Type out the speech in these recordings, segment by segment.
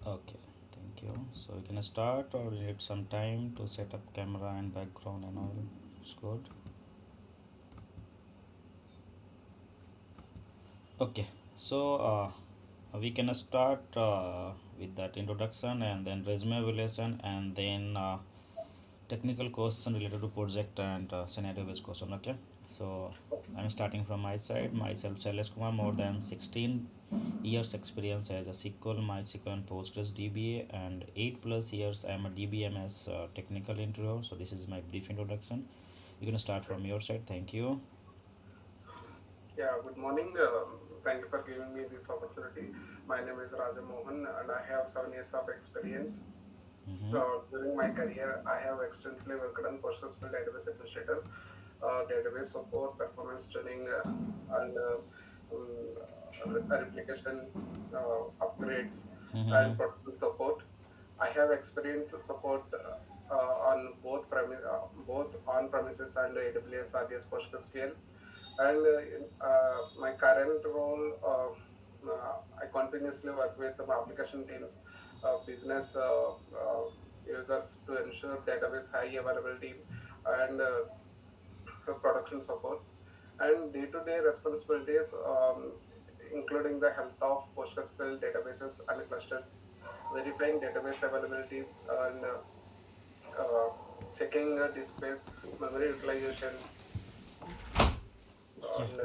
Okay, thank you. So we can start, or we need some time to set up camera and background and all. It's good. Okay, so we can start with that introduction and then resume evaluation and then technical question related to project and scenario based question. Okay, so I'm starting from my side. Myself, Shailesh Kumar, more than 16 years experience as a SQL, MySQL, and Postgres DBA, and 8 plus years I'm a DBMS technical interviewer. So this is my brief introduction. You can start from your side. Thank you. Yeah, good morning. Thank you for giving me this opportunity. My name is Raja Mohan and I have 7 years of experience. Mm-hmm. During my career, I have extensively worked on PostgreSQL database administrator, database support, performance tuning, and replication upgrades Mm-hmm. and production support. I have experience support on both on premises and AWS RDS PostgreSQL. And in my current role, I continuously work with my application teams, business users to ensure database high availability and production support. And day-to-day responsibilities, including the health of PostgreSQL databases and clusters, verifying database availability, and checking disk space, memory utilization, Yeah. and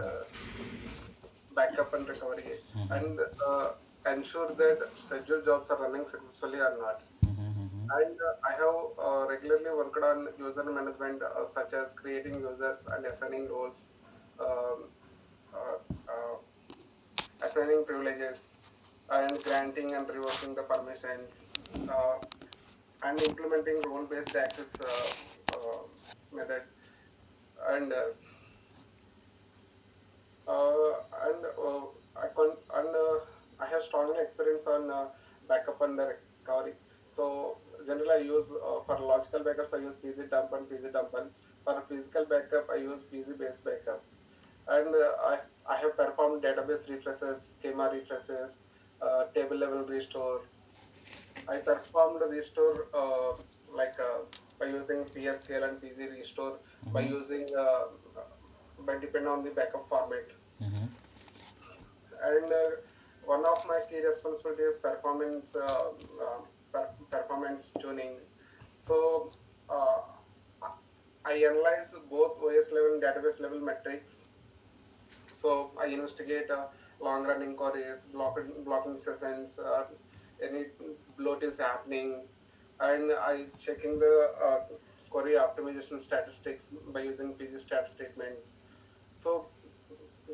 backup and recovery, and Mm-hmm. ensure that scheduled jobs are running successfully or not. Mm-hmm. And I have regularly worked on user management, such as creating users and assigning roles, um, uh, uh, assigning privileges, and granting and revoking the permissions, uh, and implementing role-based access method. And uh, and I have strong experience on backup and recovery. So generally, I use for logical backups I use PZ dump and PZ dump. For physical backup, I use PZ based backup. And I have performed database refreshes, schema refreshes, table level restore. I performed restore by using PSQL and PZ restore by Mm-hmm. using by depend on the backup format. Mm-hmm. And one of my key responsibilities performance performance tuning. So uh, I analyze both OS level and database level metrics. So I investigate long running queries, blocking sessions, any bloat is happening, and I checking the query optimization statistics by using PG stat statements. So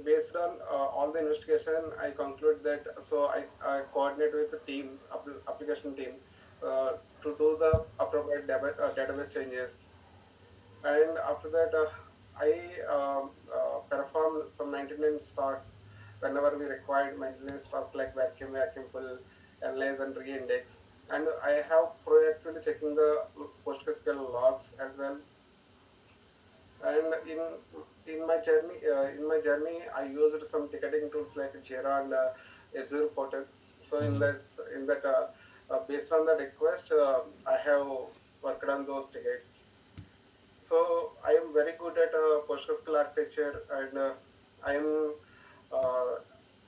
based on all the investigation, I conclude that I coordinate with the team, application team, to do the appropriate database changes. And after that, I perform some maintenance tasks whenever we required maintenance tasks like vacuum full, analyze and re-index. And I have proactively checking the PostgreSQL logs as well. And in my journey I used some ticketing tools like Jira and Azure Portal. So Mm-hmm. in that based on the request, I have worked on those tickets. So I am very good at PostgreSQL architecture, and I am uh,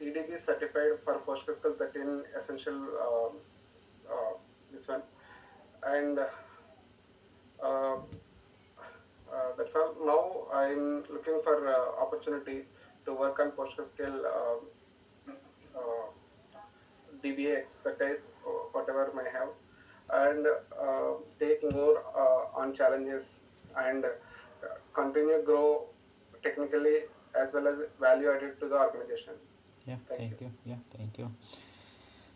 EDB certified for PostgreSQL 13 essential, uh, this one. And uh, that's all. Now I'm looking for opportunity to work on PostgreSQL uh, DBA expertise, or whatever may have, and take more on challenges, and continue grow technically as well as value added to the organization. Yeah. Thank you. Thank you. Yeah. Thank you.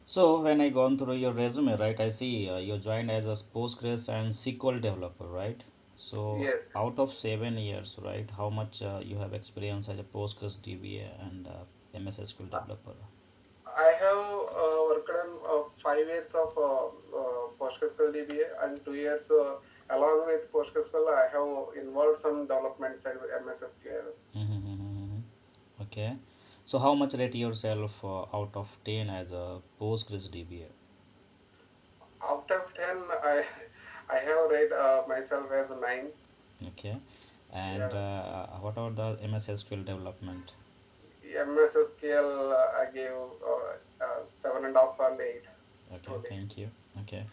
So when I gone through your resume, right, I see you joined as a Postgres and SQL developer, right? So Yes, out of 7 years, right, how much you have experience as a Postgres DBA and MS SQL developer? I have worked on 5 years of PostgreSQL DBA and 2 years along with PostgreSQL. I have involved some development side with MS SQL. Mm-hmm. Okay. So how much rate yourself out of 10 as a Postgres DBA? Out of 10, I have rate myself as a 9. Okay. And Yeah. what about the MS SQL development? MS SQL, I gave 7.5 and 8. Okay, Truly. thank you. Okay.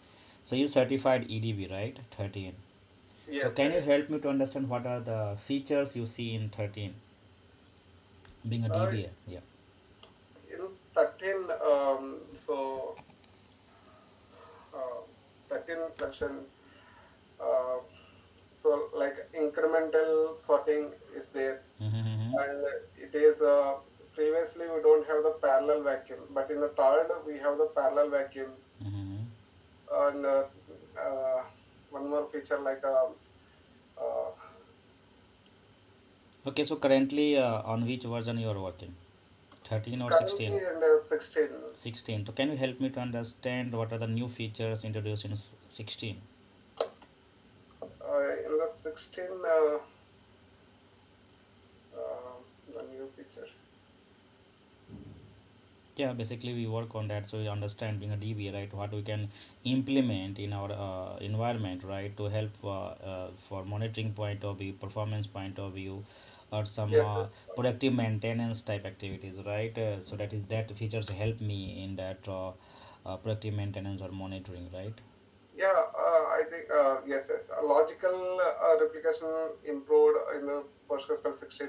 So you certified EDB, right? 13. So Yes, can you correct. help me to understand what are the features you see in 13 being a Uh, DBA? Yeah. in 13, uh, 13 version, uh, so like incremental sorting is there, Mm-hmm. and it is previously we don't have the parallel vacuum, but in the third we have the parallel vacuum, Mm-hmm. and uh, one more feature like uh, Okay, so currently on which version you are working? 13 or 16? currently in 16. 16. So can you help me to understand what are the new features introduced in 16? In the 16, the new feature. Yeah, basically we work on that so we understand being a DBA, right? What we can implement in our environment, right? To help for monitoring point of view, performance point of view, or some Yes, yes. productive maintenance type activities, right? So that features help me in that productive maintenance or monitoring, right? Yeah, I think yes, yes. A logical replication improved in the PostgreSQL 16.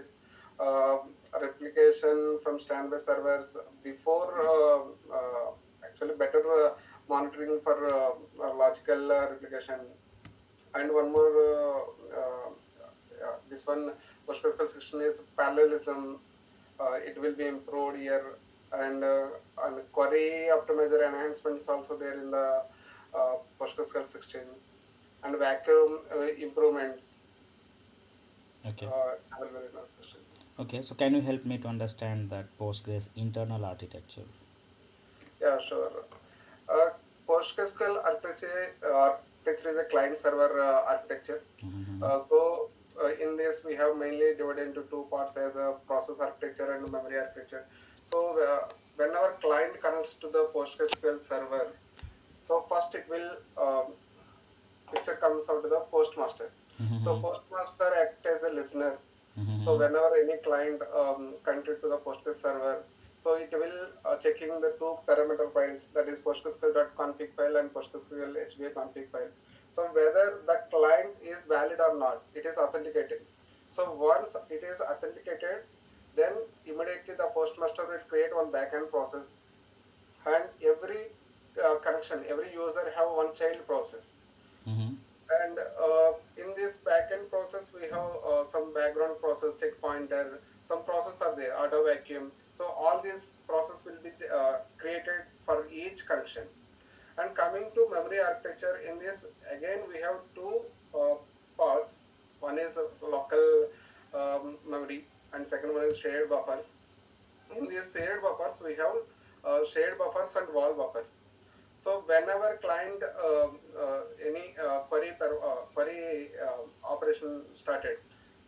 Replication from standby servers before actually better monitoring for logical replication. And one more, this one PostgreSQL 16 is parallelism. It will be improved here, and query optimizer enhancements also there in the PostgreSQL 16, and vacuum improvements Okay. available in our system. Okay, so can you help me to understand that Postgres internal architecture? Yeah, sure. Uh, PostgreSQL architecture is a client server architecture. Mm-hmm. In this, we have mainly divided into two parts as a process architecture and memory architecture. So, when our client connects to the PostgreSQL server, so first it will picture comes out to the postmaster. So Mm-hmm. postmaster act as a listener. So Mm-hmm. whenever any client connected to the Postgres server, so it will checking the two parameter files, that is PostgreSQL.config file and PostgreSQL HBA config file. So whether the client is valid or not, it is authenticated. So once it is authenticated, then immediately the postmaster will create one backend process, and every connection, every user have one child process. Mm-hmm. And in this backend process, we have some background process, check pointer, some process are there, auto vacuum. So all these process will be created for each connection. And coming to memory architecture, in this again we have two uh, parts. One is local memory, and second one is shared buffers. In these shared buffers, we have shared buffers and wall buffers. So whenever client any query operation started,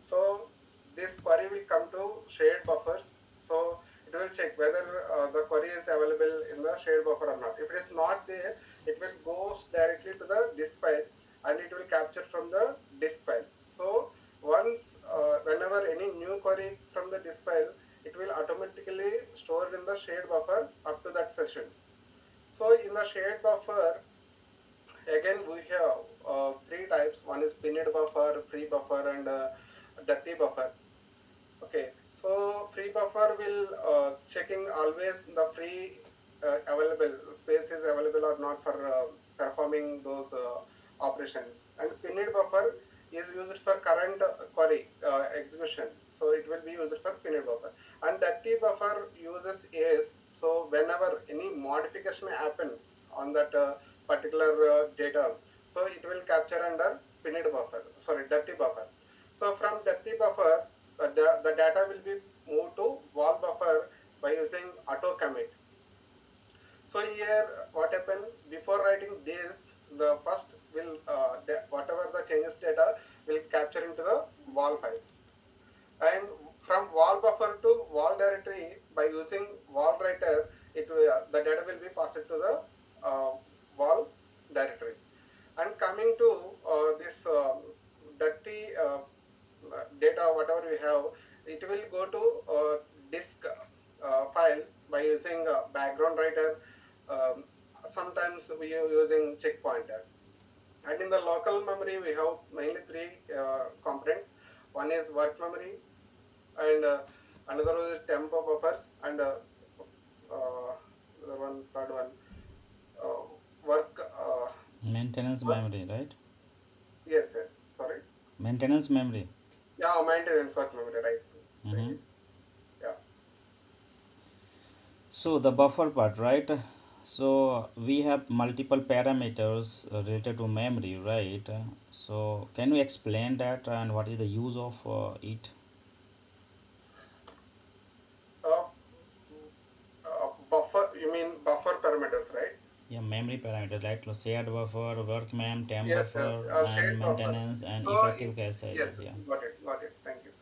so this query will come to shared buffers. So it will check whether the query is available in the shared buffer or not. If it is not there, it will go directly to the disk file, and it will capture from the disk file. So once whenever any new query from the disk file, it will automatically stored in the shared buffer up to that session. So in the shared buffer, again we have three types. One is pinned buffer, free buffer, and dirty buffer. Okay, so free buffer will checking always the free available space is available or not for performing those operations. And pinned buffer is used for current query execution, so it will be used for pinned buffer. And dirty buffer uses is, so whenever any modification happen on that particular data, so it will capture under pinned buffer, sorry, dirty buffer. So from dirty buffer, the data will be moved to wall buffer by using auto commit. So here what happened, before writing disk, the first will whatever the changes data will capture into the wall files, and from wall buffer to wall directory by using wall writer, the data will be passed to the wall directory. coming to this dirty data, whatever we have, it will go to disk file by using background writer. Um, Sometimes we are using check pointer. And in the local memory, we have mainly three components. One is work memory, and another one is tempo buffers, and the one third one uh, work. Maintenance Work. memory, right? Yes, yes. Sorry. Maintenance memory. Yeah, maintenance work memory, right? Thank Mm-hmm. you. Yeah. So the buffer part, right? So we have multiple parameters related to memory, right? So can you explain that and what is the use of it? Uh, Buffer. You mean buffer parameters, right? Yeah, memory parameters like shared buffer, work mem, temp Yes, yes. buffer, and Shared buffer. maintenance and So effective cache sizes. yes, Yeah. got it, got it. Thank you.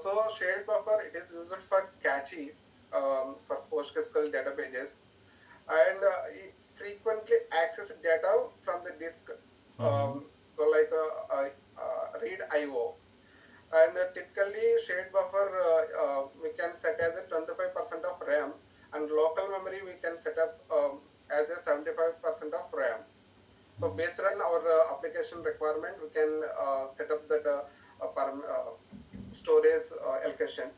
So shared buffer, it is used for cache for PostgreSQL databases, and it frequently access data from the disk, Mm-hmm. so like read IO. And typically shared buffer we can set as a 25% of RAM, and local memory we can set up as a 75% of RAM. So based on our application requirement, we can set up that storage allocation.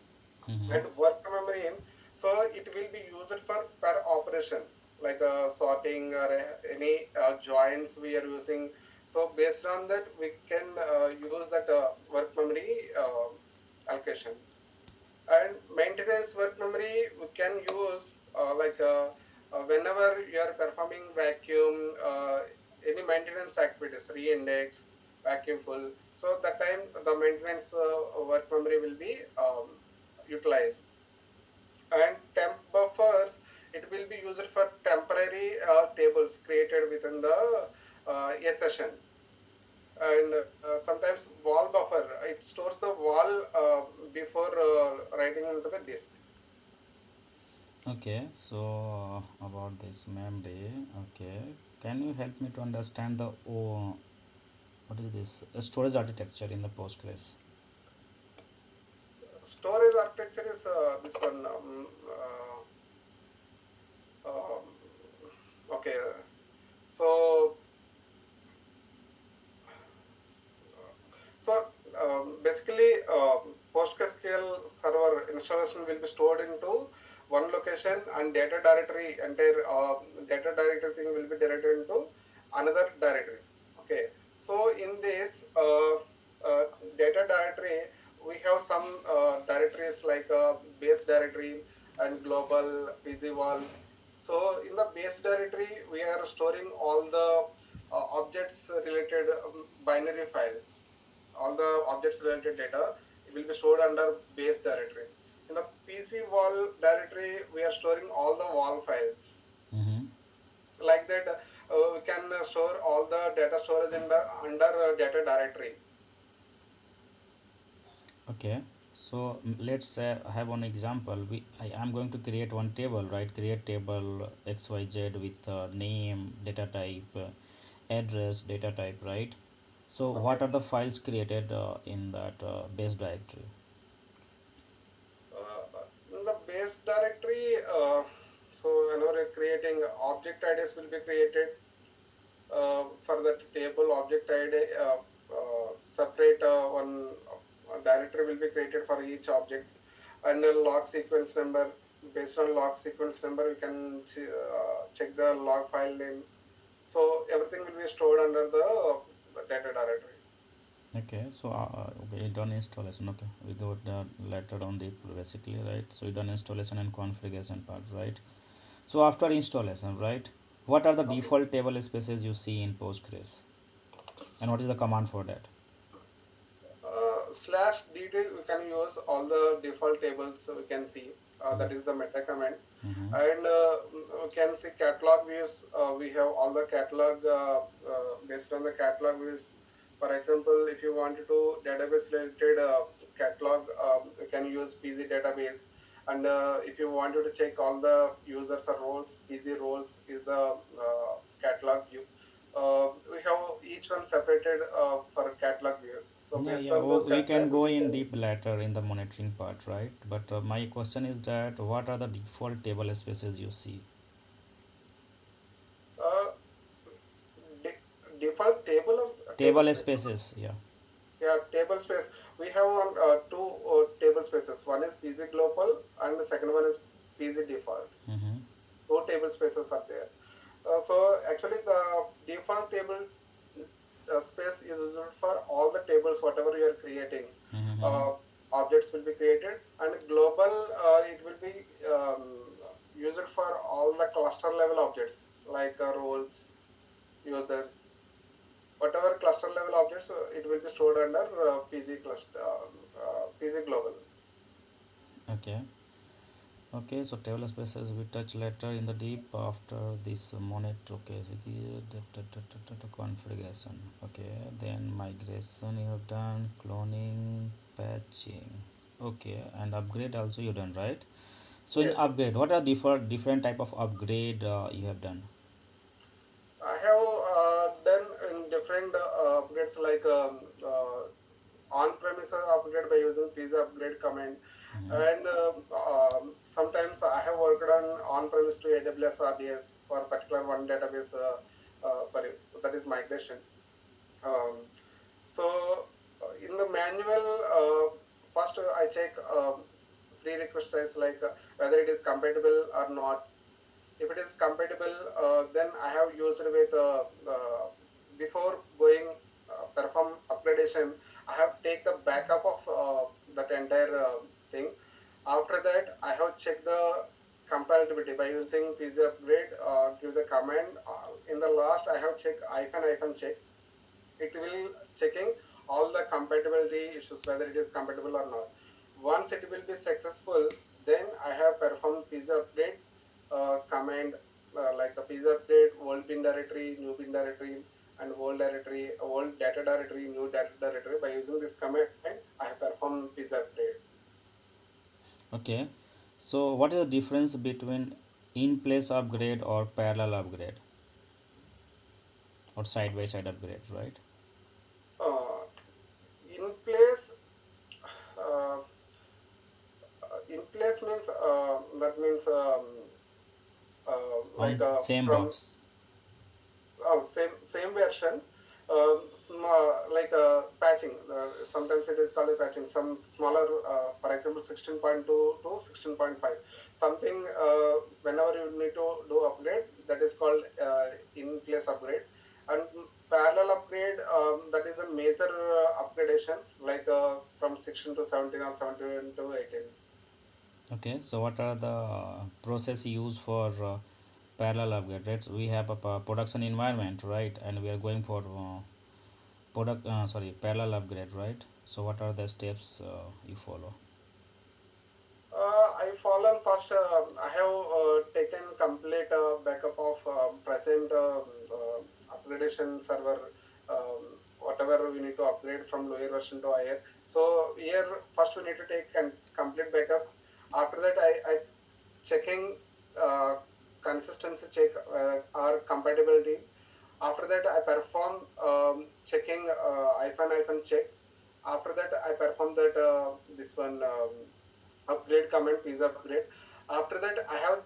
Mm-hmm. And work memory, so it will be used for per operation, like sorting or any joins we are using. So based on that, we can use that work memory allocation. And maintenance work memory we can use whenever you are performing vacuum, any maintenance activities, reindex, vacuum full. So that time the maintenance work memory will be utilized. And temp buffers, it will be used for temporary tables created within the a session. And sometimes wall buffer, it stores the wall before writing into the disk. Okay, so about this memory, okay, can you help me to understand the what is this storage architecture in the Postgres? Storage architecture is this one. Um, okay, so so basically, PostgreSQL server installation will be stored into one location, and data directory, entire data directory thing will be directed into another directory. Okay, so in this data directory, we have some directories like base directory and global PZ wall. So in the base directory, we are storing all the objects related binary files. All the objects related data will be stored under base directory. In the PC wall directory, we are storing all the wall files. Mm-hmm. Like that, we can store all the data storage under data directory. Okay, so let's say I have one example. I am going to create one table, right? Create table XYZ with name, data type, address, data type, right? So Okay. what are the files created in that base directory? In the base directory, so whenever you're creating object IDs will be created for that table object ID. Separate one directory will be created for each object, and a log sequence number. Based on log sequence number, we can check the log file name. So everything will be stored under the data directory. Okay, so okay, done installation. Okay, we go later on the basically, right? So you done installation and configuration part, right? So after installation, right? What are the Okay. default table spaces you see in Postgres, and what is the command for that? Slash dd, we can use all the default tables we can see. That is the meta command. Mm-hmm. And we can see catalog views. We have all the catalog based on the catalog views. For example, if you want to do database related catalog, you can use PZ database. And if you wanted to check all the users or roles, PZ roles is the catalog view. We have each one separated for catalog views. So Yeah, based yeah. on those We can catalog, go in deep later in the monitoring part, right? But my question is that what are the default table spaces you see? uh, default table or table Table space. spaces, yeah. Yeah, table space. We have two table spaces. One is PZ global, and the second one is PZ default. Mm-hmm. Two table spaces are there. So actually, the default table space is used for all the tables whatever you are creating. Mm-hmm. Uh, Objects will be created, and global it will be used for all the cluster level objects like roles, users, whatever cluster level objects. It will be stored under PG cluster, PG global. Okay. Okay, so table spaces we touch later in the deep after this monitor. Okay, so the configuration. Okay, then migration you have done, cloning, patching. Okay, and upgrade also you done, right? So in Yes, yes. upgrade, what are different type of upgrade you have done? I have done in different upgrades like on-premise upgrade by using pizza upgrade command, Mm-hmm. and sometimes I have worked on on-premise to AWS RDS for particular one database. Sorry, that is migration. Um, so in the manual, first I check prerequisites like whether it is compatible or not. If it is compatible, then I have used with before going perform upgradation. I have take the backup of that entire thing. After that, I have checked the compatibility by using pz upgrade. Give the command. In the last, I have checked icon check. It will checking all the compatibility issues whether it is compatible or not. Once it will be successful, then I have performed pizza update command, like a pizza update old bin directory, new bin directory, and old directory, old data directory, new data directory. By using this command, I have performed pizza update. Okay, so what is the difference between in place upgrade or parallel upgrade or side by side upgrade, right? uh, in place, uh, in place means that means like On same from box. same version. Like patching. Sometimes it is called a patching. Some smaller, for example, 16.2 to 16.5. Something whenever you need to do upgrade, that is called in place upgrade. And parallel upgrade, that is a major upgradation, like from 16 to 17 or 17 to 18. Okay, so what are the process used for parallel upgrade, right? We have a production environment, right? And we are going for parallel upgrade, right? So what are the steps you follow? I fallen first. I have taken complete backup of present upgradation server, whatever we need to upgrade from lower version to higher. So here first we need to take complete backup. After that, I checking uh, consistency check or compatibility. After that, I perform checking hyphen check. After that, I perform that this one. Upgrade command is upgrade. After that, I have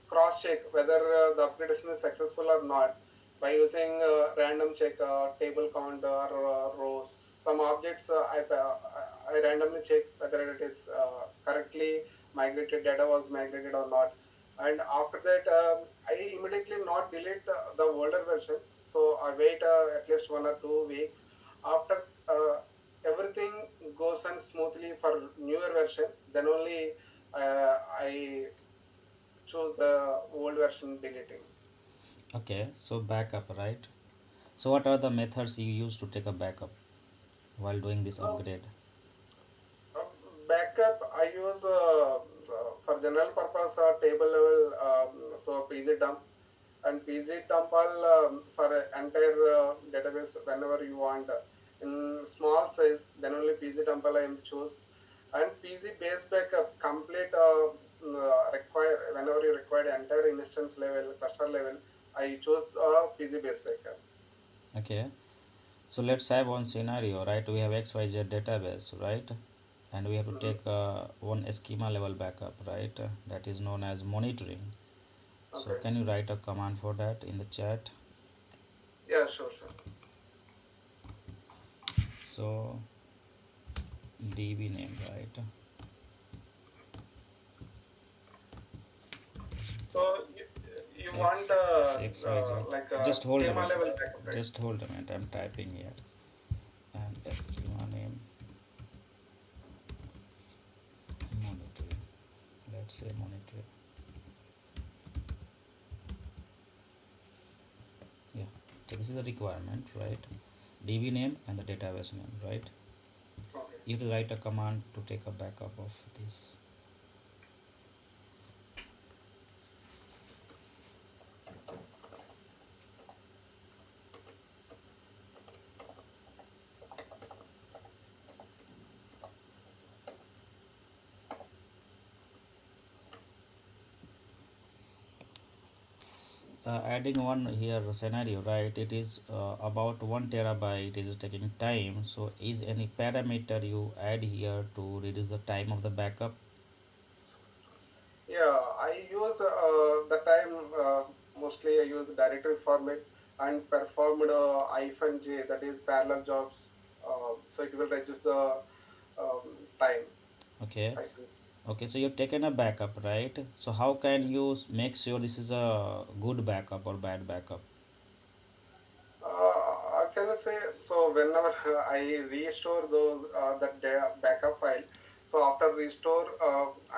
cross check whether the upgradation is successful or not by using random check table count or rows. Some objects I randomly check whether it is correctly migrated, data was migrated or not. And after that, I immediately not delete the older version. So I wait at least 1 or 2 weeks. After everything goes on smoothly for newer version, then only I choose the old version deleting. Okay, so backup, right? So what are the methods you use to take a backup while doing this uh, upgrade? uh, Backup I use for general purpose table level, so pg dump, and pg dump all for entire database whenever you want. In small size, then only pg dump all I am choose. And pg base backup complete require whenever you require entire instance level, cluster level, I choose pg base backup. Okay. So let's have one scenario, right? We have XYZ database, right? And we have to Mhm. take one schema level backup, right? That is known as monitoring. So Okay. can you write a command for that in the chat? Yeah, sure, sure. So db name, right? So you X want XYZ. like a Just hold a schema minute. level backup, right? Just hold a minute. I'm typing here. And schema name monitoring. Let's say monitoring. Yeah. So this is the requirement, right? DB name and the database name, right? Okay. You have to write a command to take a backup of this. Adding one here scenario, right? It is about 1 terabyte. It is taking time. So is any parameter you add here to reduce the time of the backup? Yeah, I use the time mostly I use directory format and performed -j, that is parallel jobs. So it will reduce the time Okay. cycle. Okay, so you've taken a backup, right? So how can you make sure this is a good backup or bad backup? Can I say so? Whenever I restore those backup file, so after restore,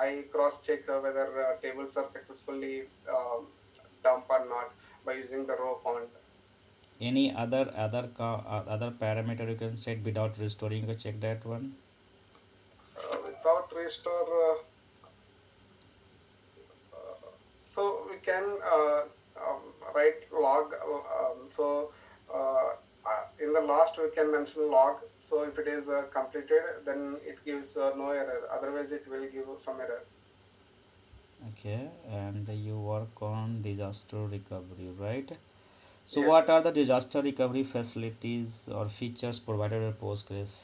I cross check whether tables are successfully dump or not by using the row count. Any other parameter you can set without restoring? You check that one. Without restore, so we can write log. In the last we can mention log. So if it is completed, then it gives no error. Otherwise, it will give some error. Okay, and you work on disaster recovery, right? So Yes, what yes. are the disaster recovery facilities or features provided by Postgres?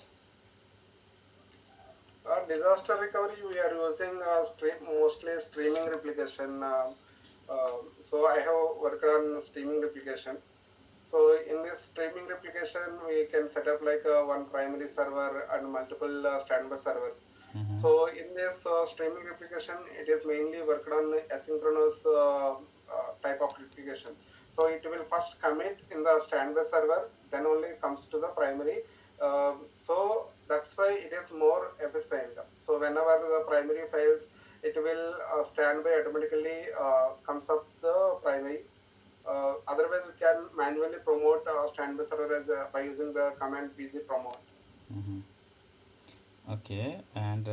Disaster recovery, we are using mostly streaming replication. So I have worked on streaming replication. So in this streaming replication, we can set up like one primary server and multiple standby servers. Mm-hmm. So in this streaming replication, it is mainly worked on asynchronous type of replication. So it will first commit in the standby server, then only comes to the primary. So that's why it is more efficient. So whenever the primary fails, it will standby automatically comes up the primary. Otherwise, we can manually promote standby server as by using the command pg promote. Mm-hmm. Okay, and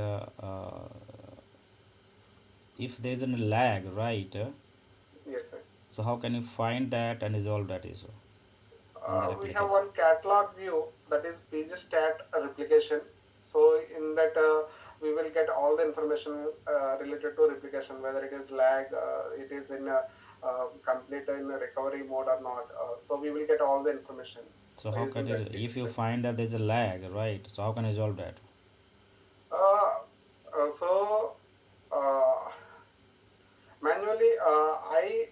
if there is a lag, right? Yes, yes. So how can you find that and resolve that issue in the We have replication? one catalog view, that is pgstat replication. So in that, we will get all the information related to replication, whether it is lag, it is in complete in a recovery mode or not. So we will get all the information So by how can using you, that if you pgstat. find that there's a lag, right? So how can you resolve that? Uh, so uh, manually, uh, I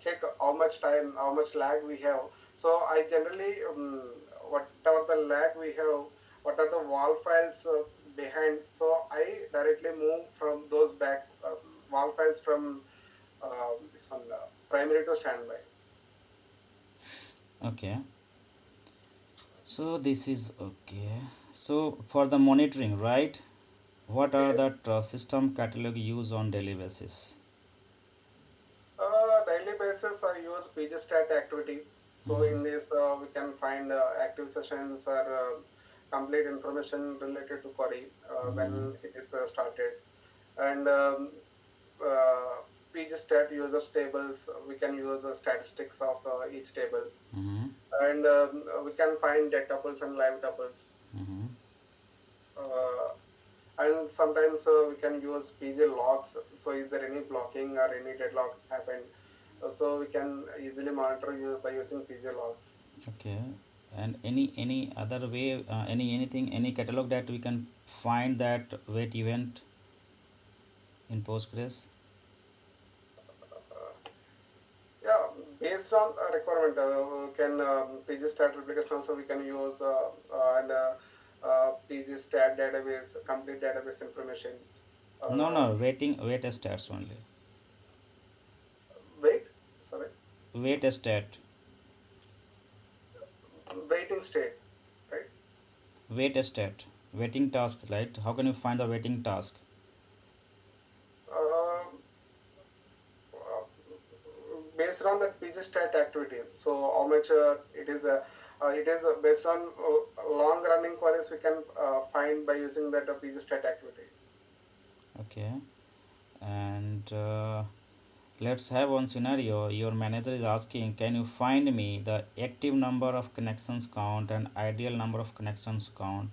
check how much time, how much lag we have. So I generally, whatever the lag we have, what are the wall files behind, so I directly move from those back wall files from this one primary to standby. Okay, so this is okay. So for the monitoring, right? What are Yes. that system catalog used on daily basis? Daily basis, I use pgstat activity. So Mm-hmm. in this, we can find active sessions or complete information related to query Mm-hmm. when it is started. And uh, pgstat uses tables. We can use statistics of each table. Mm-hmm. And we can find dead tuples and live tuples. Mm-hmm. Uh, and sometimes we can use pg logs. So is there any blocking or any deadlock happened? so we can easily monitor you by using PG logs. Okay. And any other way, anything, any catalog that we can find that wait event in Postgres? Yeah, based on a requirement, can PG stat replication also we can use and PG stat database, complete database information. No, Uh, no, wait stats only. Wait, sorry, Wait stat, waiting state, right? wait stat, waiting task, right? How can you find the waiting task? Uh, Based on that PG stat activity. So how much it is based on long running queries we can find by using that PG stat activity. Okay. And let's have one scenario. Your manager is asking, can you find me the active number of connections count and ideal number of connections count?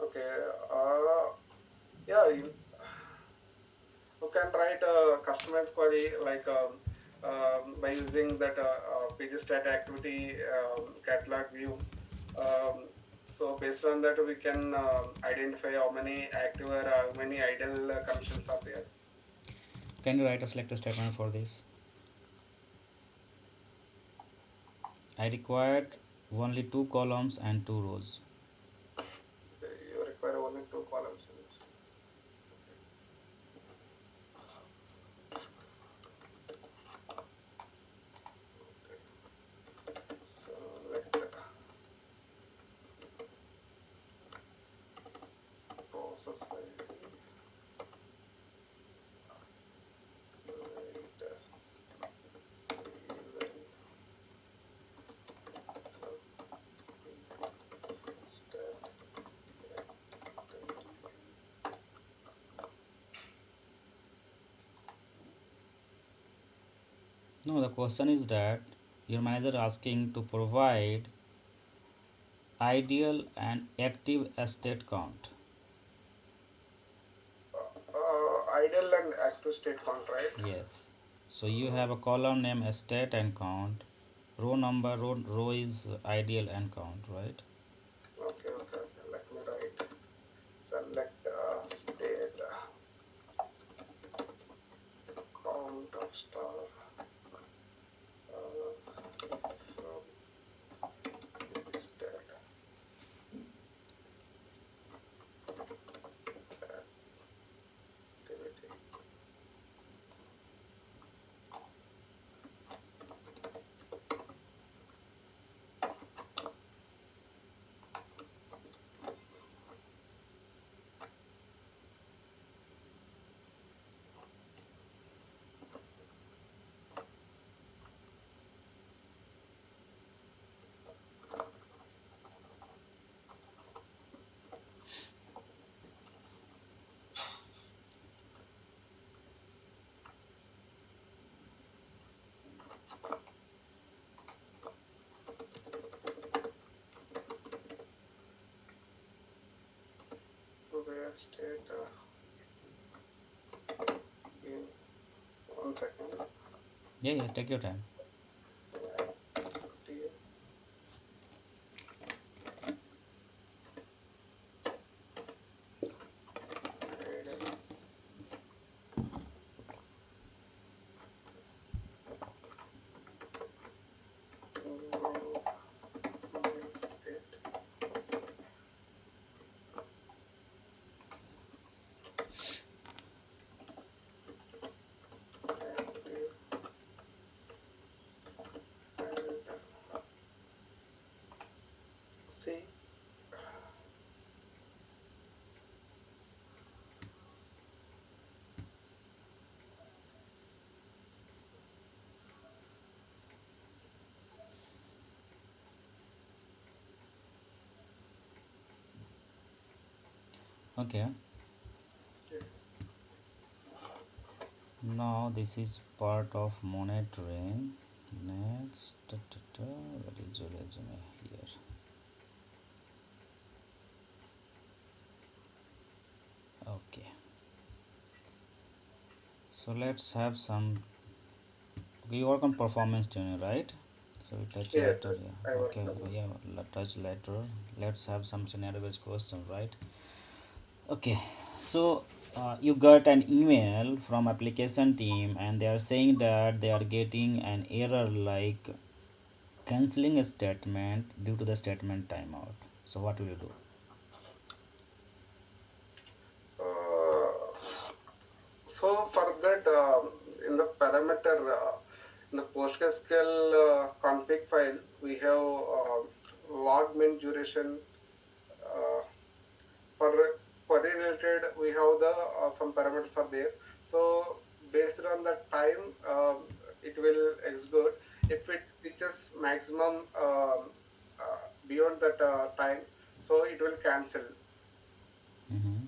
Okay. Yeah, you can write a customized query like by using that PG stat activity catalog view. Um, so based on that, we can identify how many active or how many idle connections are there. Can you write a selector statement for this? I required only two columns and two rows. You require only two columns in this. So let process stat. No, the question is that your manager asking to provide ideal and active state count. Idle and active state count, right? Yes. So you have a column name state and count. Row number, row is ideal and count, right? Okay. Let me write. Select state count of star from state activity. Where state in 1 second. Yeah, take your time. Active idle state active and see. Okay. Yes. Now this is part of monitoring. Next, where is your resume here? Okay. So let's have some. Okay, you work on performance tuning, right? So we touch Yes, later. yes, I Yeah. work Okay. on it. Yeah. Touch later. Let's have some scenario-based question, right? Okay. So you got an email from application team, and they are saying that they are getting an error like canceling a statement due to the statement timeout. So what will you do? Uh, so for that, in the parameter, in the PostgreSQL config file, we have log min duration. Uh, for query related, we have the some parameters are there. So based on the time, it will execute. If it reaches maximum beyond that time, so it will cancel. Mm-hmm.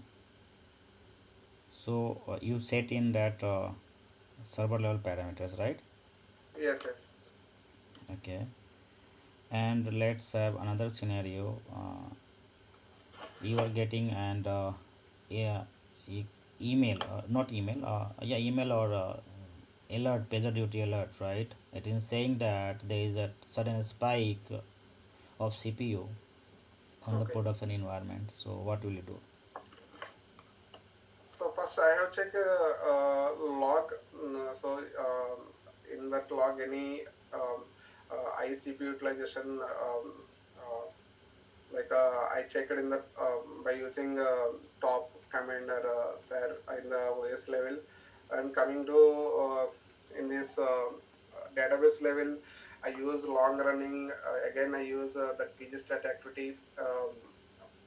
So you set in that server level parameters, right? Yes, yes. Okay. And let's have another scenario. You are getting and yeah, email, not email, yeah, email or alert, pager duty alert, right? It is saying that there is a sudden spike of CPU on the Okay. production environment. So what will you do? So first I have checked log. So in that log, any ICP utilization, like I checked in the by using top command or share in the OS level, and coming to in this database level, I use long running. Again, I use that pgstat activity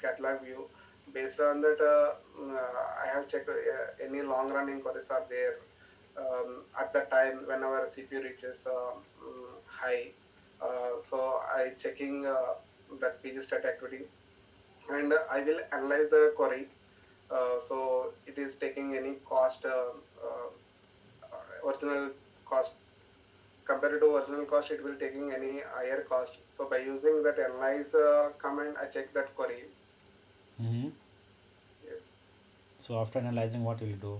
catalog view. Based on that, I have checked any long running queries are there at the time whenever CPU reaches high. So I checking that pgstat activity, and I will analyze the query. So it is taking any cost, original cost compared to original cost, it will taking any higher cost. So by using that analyze command, I check that query. Mm-hmm. Yes. So after analyzing, what will you do?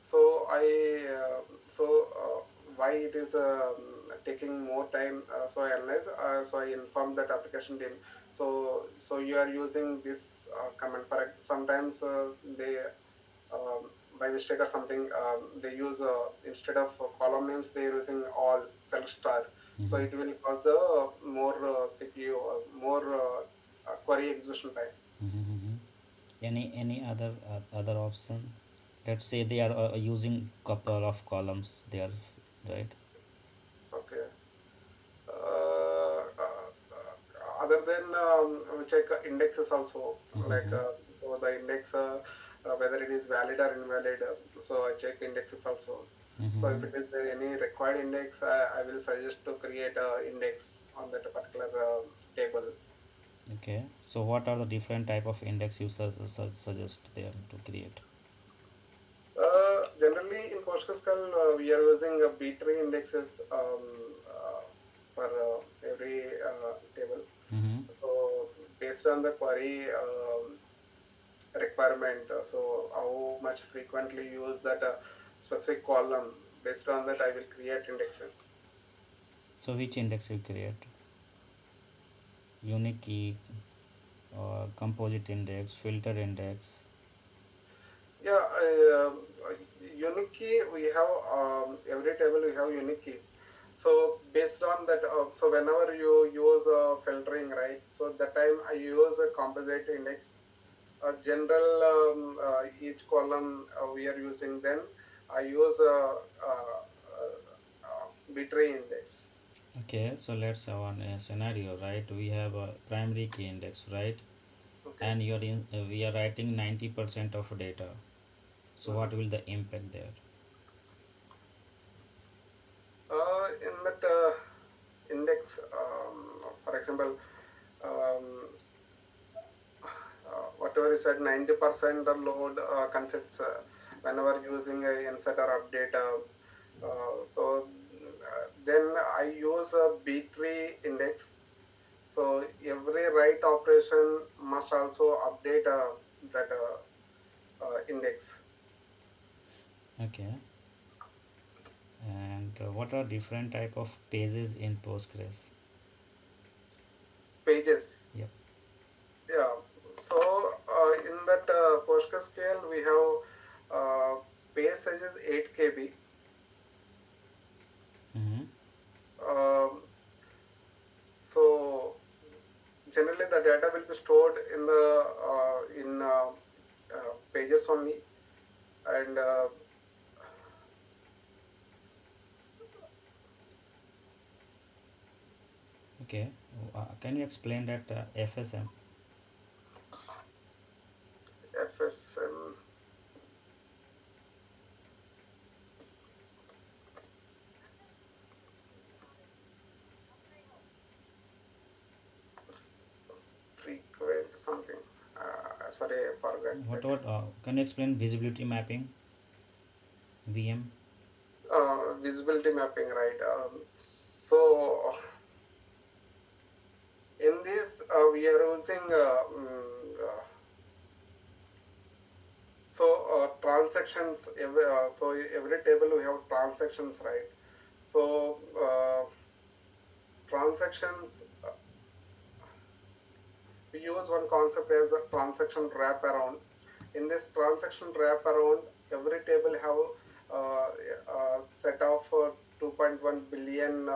So why it is taking more time? So I analyze. So I inform that application team. So you are using this command for sometimes they by mistake or something, they use instead of column names they are using all select star. So Mm-hmm. it will cause the more CPU, more query execution time. Mm-hmm. Any other option? Let's say they are using couple of columns there, right? Okay. Other than we check indexes also, like Mm-hmm. so the index, whether it is valid or invalid. So I check indexes also. So if Mm-hmm. it is any required index, I will suggest to create a index on that particular table. Okay, so what are the different type of index you suggest there to create? Generally in PostgreSQL, we are using B-tree indexes for every table. Mm-hmm. So based on the query requirement, so how much frequently use that specific column, based on that I will create indexes. So which index you create? Unique key or composite index, filter index? Yeah, unique key we have, every table we have unique key. So based on that, so whenever you use filtering, right? So that time I use a composite index. General each column we are using. Then I use B-tree index. Okay, so let's have one scenario, right? We have a primary key index, right? Okay. And we are writing 90% of data. So Mhm. what will the impact there? In that index, for example, um, whatever you said, 90% the load concepts whenever using a insert or update. Then I use a B-tree index. So every write operation must also update that index. Okay. And what are different type of pages in Postgres? pages. Yep. Yeah. So in that PostgreSQL, we have page size is 8 KB. Mm-hmm. Um, so generally, the data will be stored in the pages only, and Okay. Can you explain that FSM? FSM. Frequent something. Sorry, I forgot What that. about can you explain visibility mapping? VM? Visibility mapping, right? So in this, we are using transactions. So every table we have transactions, right? So transactions, we use one concept as a transaction wraparound. In this transaction wraparound, every table have a set of 2.1 billion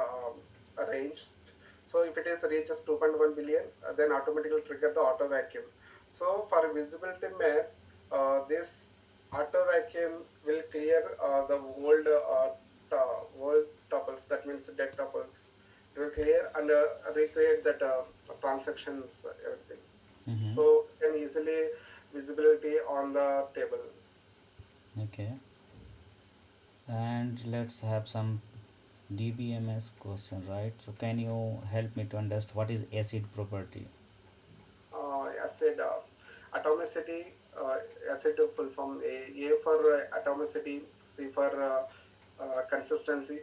range. So if it is reaches 2.1 billion, then automatically trigger the auto vacuum. So for visibility map, this auto vacuum will clear the old tuples. That means dead tuples. It will clear and recreate that transactions, everything. Mm-hmm. So can easily visibility on the table. Okay. And let's have some DBMS question, right? So can you help me to understand what is acid property? Acid atomicity. Acid full form A for atomicity, C for consistency,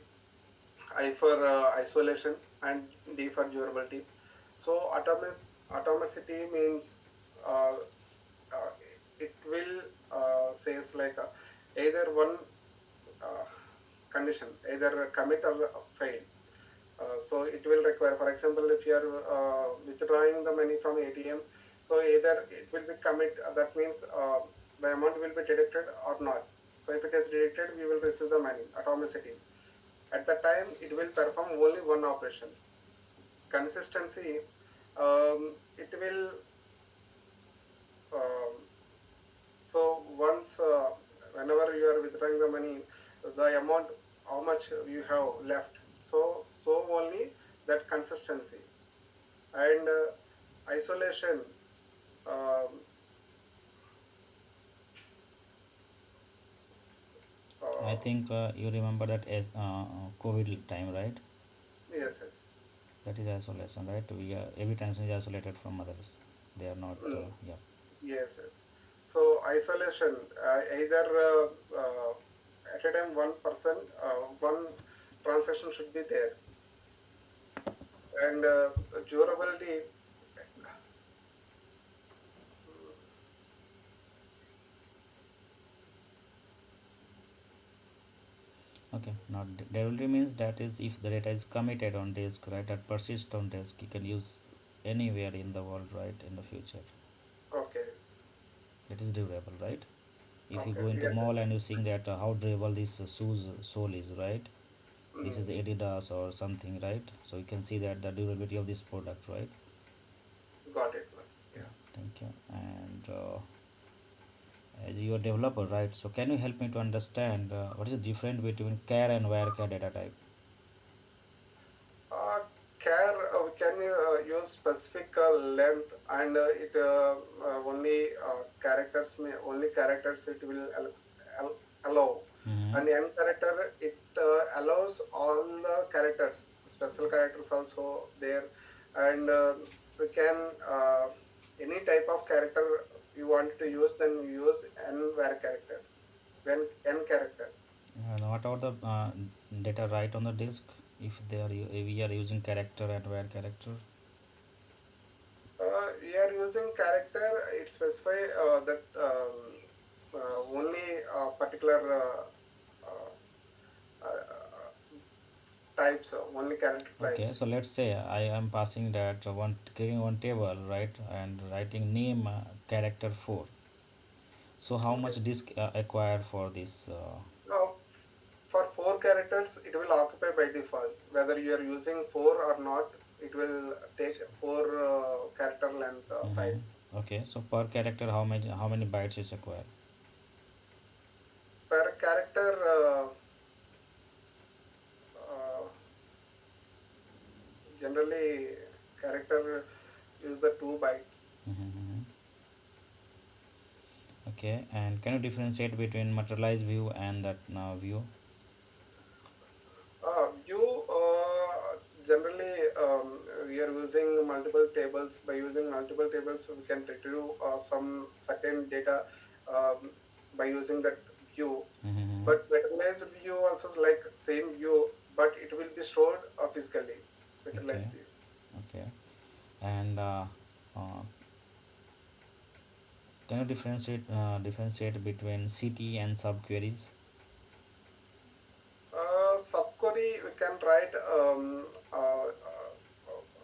I for isolation, and D for durability. So atomicity means uh, uh, it will says like either one uh, condition, either commit or fail. So it will require, for example, if you are withdrawing the money from ATM, so either it will be commit, that means the amount will be deducted or not. So if it is deducted, we will receive the money, atomicity. At the time, it will perform only one operation. Consistency, it will, um, so once, whenever you are withdrawing the money, the amount, how much you have left. So only that consistency. And isolation, um, s- I uh, think you remember that as COVID time, right? yes, yes. That is isolation, right? We are every tension is isolated from others. They are not. Mm, Yeah. yes, yes. So isolation, either at a time one person, one transaction should be there. And durability, Okay. Now delivery means that is if the data is committed on disk, right? That persists on disk, you can use anywhere in the world, right? In the future, okay, that is durable, right? If you okay, go into yes, mall and you see that how durable this shoes sole is, right? This is mm, Adidas or something, right? So you can see that the durability of this product, right? got it, man. Yeah, Yeah. thank you. And as you are developer, right? So can you help me to understand what is the difference between care and varchar data type? Uh, Care, we can use specific length, and it only characters may only characters it will allow. Mm-hmm. And n character, it allows all the characters, special characters also there. And we can any type of character you want to use, then you use n var character, when n character. And what about the data write on the disk? If we are using character and var character. We are using character. It specify that only particular. types, only character Okay, types. so let's say I am passing that creating one table, right, and writing name character 4. So how Okay. much disk acquired for this? Now, for four characters, it will occupy by default. Whether you are using four or not, it will take four character length size. Okay, so per character, how many bytes is acquired? Per character, uh, generally, character use the 2 bytes. Mm-hmm. Okay, and can you differentiate between materialized view and that view? You generally we are using multiple tables. By using multiple tables, we can retrieve some certain data um, by using that view. Mm-hmm. But vectorized view also is like same view, but it will be stored physically. Okay, Vectorized view. okay, and uh, can you differentiate between CT and subqueries? Subquery we can write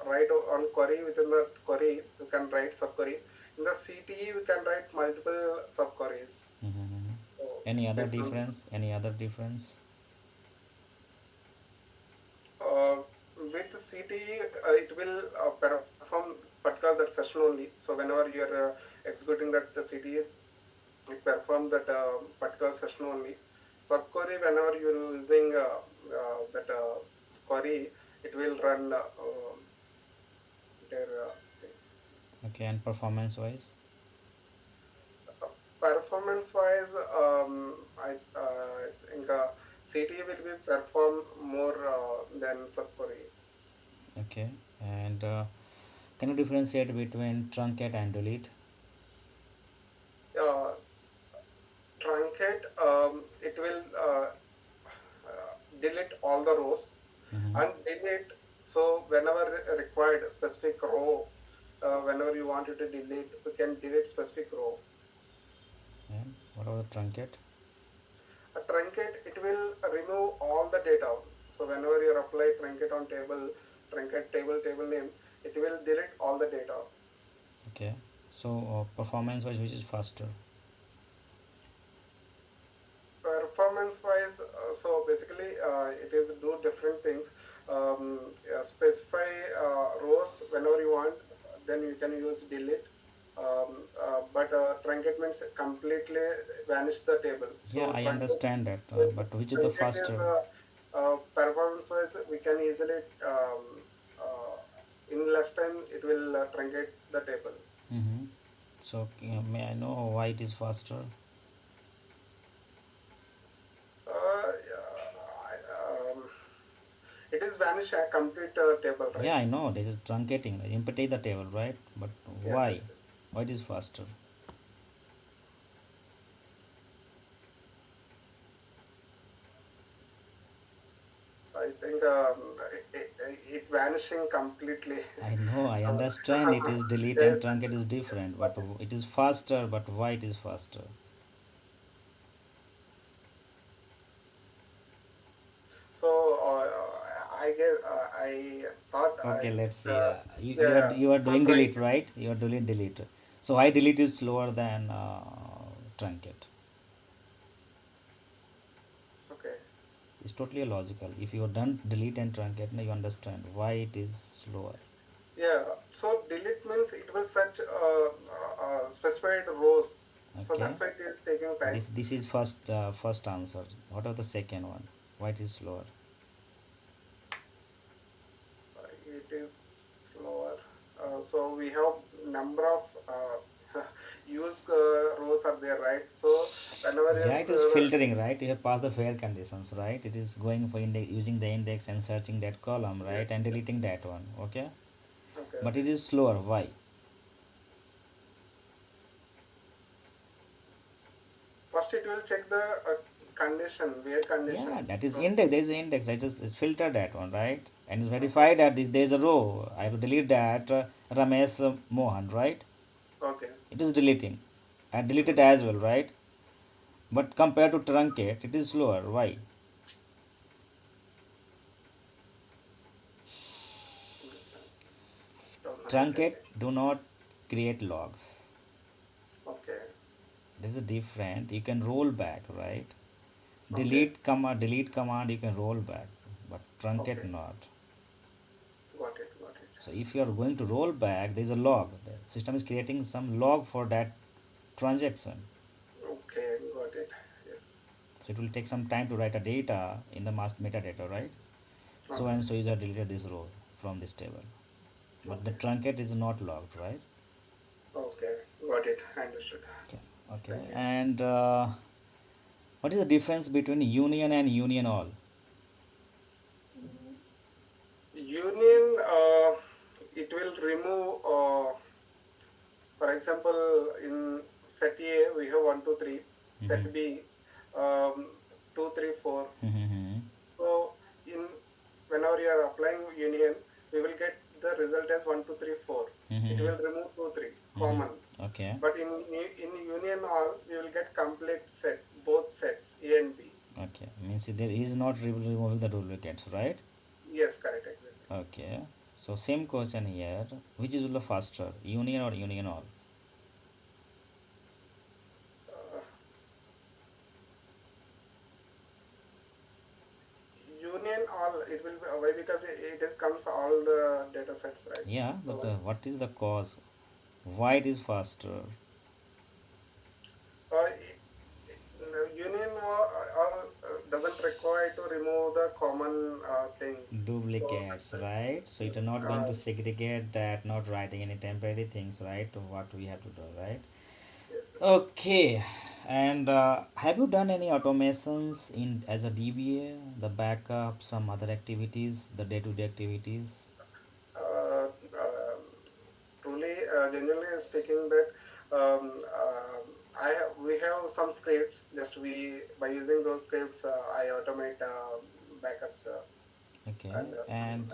write on query within the query. We can write subquery. In the CTE, we can write multiple subqueries. Mm-hmm. So Any it other is difference? Any other difference? uh, with CTE, it will perform particular that session only. So whenever you are executing that CTE, it perform that particular session only. Subquery, whenever you are using that query, it will run their thing. Okay, and performance wise? Performance wise, I think CTE will be perform more than subquery. Okay, and can you differentiate between truncate and delete? Uh, Truncate, it will delete all the rows Mm-hmm. and delete. So whenever required specific row, whenever you want it to delete, we can delete specific row. And what about the truncate? A truncate, it will remove all the data. So whenever you apply truncate on table, truncate table name, it will delete all the data. Okay, so performance wise, which is faster? Performance wise, so basically it is do different things. Specify rows whenever you want, then you can use delete. But truncate means completely vanish the table. Yeah, So I truncate, understand that, but which is the truncate is faster? performance wise, we can easily in less time it will truncate the table. Mm-hmm. So may I know why it is faster? It is vanish a complete table, right? Yeah, I know this is truncating, right? Empty the table, right? But Yes, why? yes. Why it is faster? I think it vanishing completely. I know, I So understand it is delete and yes, truncate is different, but but it is faster. But why it is faster? so I guess I thought Okay, I let's see. You you are yeah. you are So doing trying delete, right? You are doing delete. So why delete is slower than truncate? okay. It's totally logical. If you are done delete and truncate, now you understand why it is slower. Yeah. So delete means it will search specified rows. So Okay, that's why it is taking time. this is first answer. What are the second one? Why it is slower? It is slower. So we have number of use rows are there, right? So whenever Yeah, it is you filtering, right? You have passed the fair conditions, right? It is going for using the index and searching that column, yes, right? And deleting that one, okay? okay. But it is slower. Why? First, it will check the condition, where Yeah, condition. that is So index. There is an index. I just it's filtered that one, right? And it's okay, verified that there is a row. I will delete that Ramesh Mohan, right? okay. It is deleting. I deleted Mhm. as well, right? But compared to truncate, it is slower. Why? truncate exactly. do not create logs. Okay. This is different. You can roll back, right? Okay. Delete command you can roll back, but truncate Okay. not. Got it. Got it. So if you are going to roll back, there is a log. The system is creating some log for that transaction. Okay. Got it. Yes. So it will take some time to write a data in the master metadata, right? So Okay. and so user deleted this row from this table. But the Okay. truncate is not logged, right? Okay. Got it. Understood. Okay. Okay. Thank you. And what is the difference between union and union all? Union, it will remove, for example, in set A, we have 1, 2, 3. Mm-hmm. Set B, 2, 3, 4. Mm-hmm. So, in whenever you are applying union, we will get the result as 1, 2, 3, 4. It Mm-hmm. will remove 2, 3, Mm-hmm. common. Okay. But in union all, we will get complete set, both sets, A and B. Okay. Means it is not removing the duplicates, right? Yes, correct, exactly. Okay. So same question here. Which is the faster, union or union all? Uh, Union all, it will be why, because it is comes all the data sets, right? Yeah, but So what is the cause? Why it is faster? union all doesn't require to remove the common things. So Duplicates, right? So it are not going uh, to segregate that, not writing any temporary things, right? To what we have to do, right? yes. Okay. And have you done any automations in as a DBA, the backup, some other activities, the day-to-day activities? uh, uh, Truly, genuinely speaking, that we have some scripts. Just we by using those scripts, I automate backups Okay. and And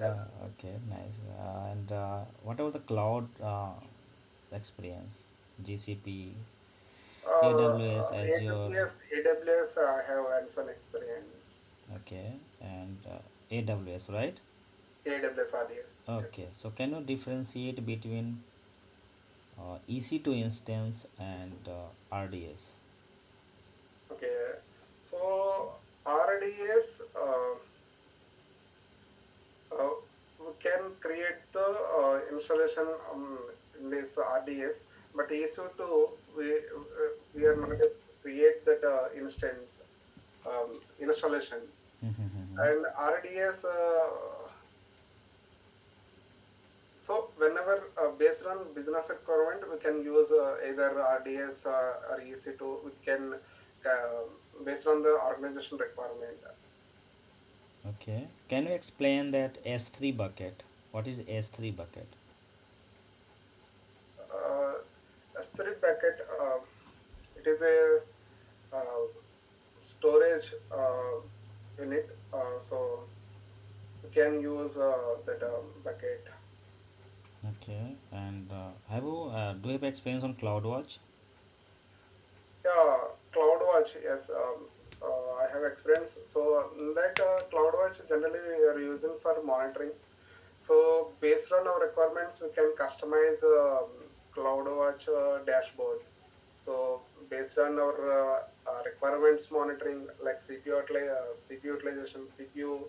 okay, nice. And what about the cloud experience? GCP, AWS, Azure. AWS, I have hands-on experience. Okay, and AWS, right? AWS RDS, yes. Okay, so can you differentiate between EC2 instance and RDS? Okay, so RDS, uh, we can create the installation in this RDS, but EC2, we are not able to create that instance installation. And RDS, so whenever based on business requirement, we can use either RDS or EC2. We can based on the organization requirement. Okay, can you explain that S3 bucket? What is S3 bucket? Uh, S3 bucket, it is a storage unit. So we can use that bucket. Okay, and do you have experience on CloudWatch? Yeah, CloudWatch. Yes, I have experience. So in that CloudWatch generally we are using for monitoring. So based on our requirements, we can customize CloudWatch dashboard. So based on our requirements monitoring, like CPU utilization, CPU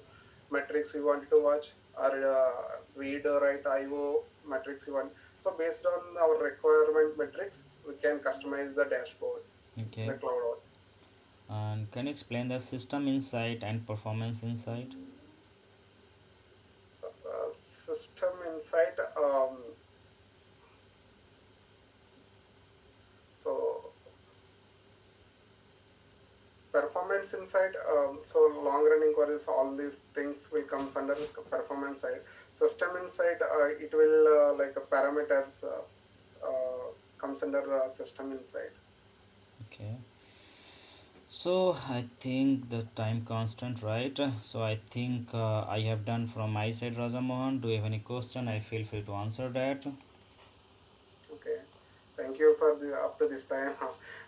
metrics we wanted to watch, or read or write IO metrics we want. So based on our requirement metrics, we can customize the dashboard in the Okay, CloudWatch. and can you explain the system insight and performance insight? System insight. So performance insight, so long running queries, all these things will comes under performance side. System insight, it will like parameters comes under system insight. Okay, so I think the time constant, right? So I think I have done from my side, Rajamohan. Do you have any question? I feel free to answer that. Okay, thank you for the up to this time.